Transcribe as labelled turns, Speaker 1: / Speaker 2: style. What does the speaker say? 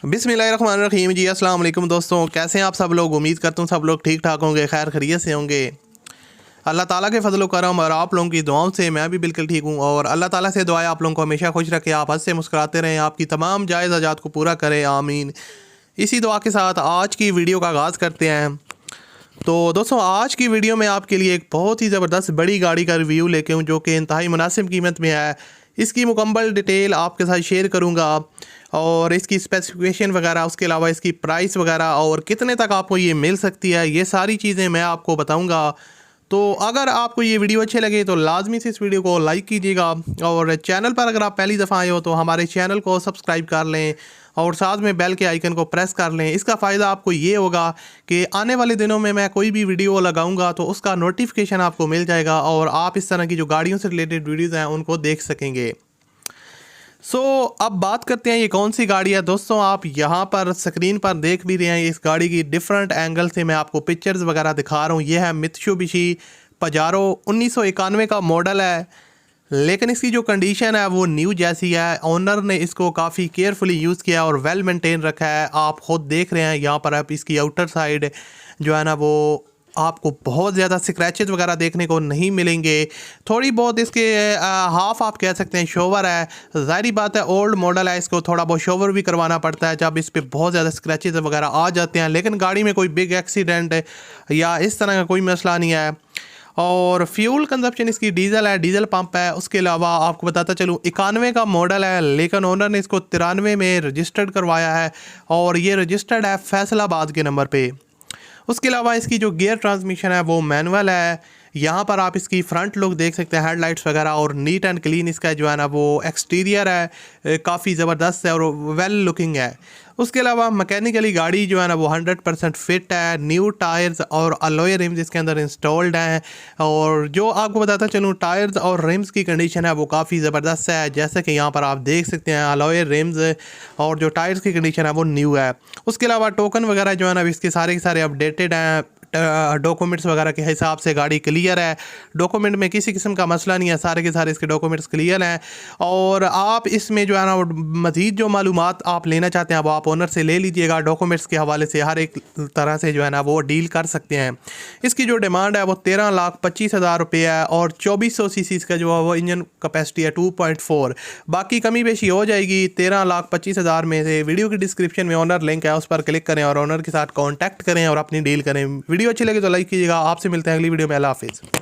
Speaker 1: बिस्मिल्लाहिर्रहमानिर्रहीम जी। अस्सलाम वालेकुम दोस्तों, कैसे हैं आप सब लोग। उम्मीद करता हूँ सब लोग ठीक ठाक होंगे, खैर खैरियत से होंगे। अल्लाह ताला के फजल करम और आप लोगों की दुआओं से मैं भी बिल्कुल ठीक हूँ। और अल्लाह ताला से दुआ है आप लोगों को हमेशा खुश रखे, आप हंसते मुस्कुराते रहें, आपकी तमाम जायज़ हाजात को पूरा करें, आमीन। इसी दुआ के साथ आज की वीडियो का आगाज़ करते हैं। तो दोस्तों, आज की वीडियो में आपके लिए एक बहुत ही ज़बरदस्त बड़ी गाड़ी का रिव्यू लेके हूँ, जो कि इंतहाई मुनासिब कीमत में है। इसकी मुकम्मल डिटेल आपके साथ शेयर करूँगा और इसकी स्पेसिफिकेशन वगैरह, उसके अलावा इसकी प्राइस वगैरह और कितने तक आपको ये मिल सकती है, ये सारी चीज़ें मैं आपको बताऊँगा। तो अगर आपको ये वीडियो अच्छे लगे तो लाजमी से इस वीडियो को लाइक कीजिएगा और चैनल पर अगर आप पहली दफ़ा आए हो तो हमारे चैनल को सब्सक्राइब कर लें और साथ में बेल के आइकन को प्रेस कर लें। इसका फ़ायदा आपको ये होगा कि आने वाले दिनों में मैं कोई भी वीडियो लगाऊंगा तो उसका नोटिफिकेशन आपको मिल जाएगा और आप इस तरह की जो गाड़ियों से रिलेटेड वीडियोज़ हैं उनको देख सकेंगे। अब बात करते हैं ये कौन सी गाड़ी है। दोस्तों, आप यहाँ पर स्क्रीन पर देख भी रहे हैं, इस गाड़ी की डिफरेंट एंगल से मैं आपको पिक्चर्स वगैरह दिखा रहा हूँ। ये है मित्सुबिशी पजारो 1991 का मॉडल है, लेकिन इसकी जो कंडीशन है वो न्यू जैसी है। ओनर ने इसको काफ़ी केयरफुली यूज़ किया और वेल मेंटेन रखा है। आप ख़ुद देख रहे हैं यहाँ पर, आप इसकी आउटर साइड जो है ना वो आपको बहुत ज़्यादा स्क्रैचेस वगैरह देखने को नहीं मिलेंगे। थोड़ी बहुत इसके हाफ आप कह सकते हैं शोवर है। ज़ाहिर बात है ओल्ड मॉडल है, इसको थोड़ा बहुत शोवर भी करवाना पड़ता है जब इस पर बहुत ज़्यादा स्क्रैचेस वगैरह आ जाते हैं। लेकिन गाड़ी में कोई बिग एक्सीडेंट या इस तरह का कोई मसला नहीं है। और फ्यूल कंजप्शन इसकी डीजल है, डीजल पंप है। उसके अलावा आपको बताता चलूँ 91 का मॉडल है, लेकिन ओनर ने इसको 93 में रजिस्टर्ड करवाया है और ये रजिस्टर्ड है फैसलाबाद के नंबर पे। उसके अलावा इसकी जो गियर ट्रांसमिशन है वो मैनुअल है। यहाँ पर आप इसकी फ्रंट लुक देख सकते हैं, हेडलाइट्स वगैरह, और नीट एंड क्लीन इसका जो है ना वो एक्सटीरियर है, काफ़ी ज़बरदस्त है और वेल लुकिंग है। उसके अलावा मैकेनिकली गाड़ी जो है ना वो 100% फिट है। न्यू टायर्स और अलॉय रिम्स इसके अंदर इंस्टॉल्ड हैं। और जो आपको बताता चलूँ टायर्स और रिम्स की कंडीशन है वो काफ़ी ज़बरदस्त है, जैसे कि यहाँ पर आप देख सकते हैं अलॉय रिम्स और जो टायर्स की कंडीशन है वो न्यू है। उसके अलावा टोकन वगैरह जो है ना इसके सारे के सारे अपडेटेड हैं। डॉक्यूमेंट्स वगैरह के हिसाब से गाड़ी क्लियर है, डॉक्यूमेंट में किसी किस्म का मसला नहीं है, सारे के सारे इसके डॉक्यूमेंट्स क्लियर हैं। और आप इसमें जो है ना मज़ीद जो मालूमात आप लेना चाहते हैं वो आप ओनर से ले लीजिएगा। डॉक्यूमेंट्स के हवाले से हर एक तरह से जो है ना वो डील कर सकते हैं। इसकी जो डिमांड है वो 13,25,000 रुपये है और 2400 सीसी का जो है वो इंजन कैपेसिटी है 2.4। बाकी कमी बेशी हो जाएगी 13,25,000 में से। वीडियो की डिस्क्रिप्शन में ओनर लिंक है, उस पर क्लिक करें और ओनर के साथ कॉन्टैक्ट करें और अपनी डील करें। वीडियो अच्छी लगे तो लाइक कीजिएगा। आपसे मिलते हैं अगली वीडियो में। अल्लाह हाफिज़।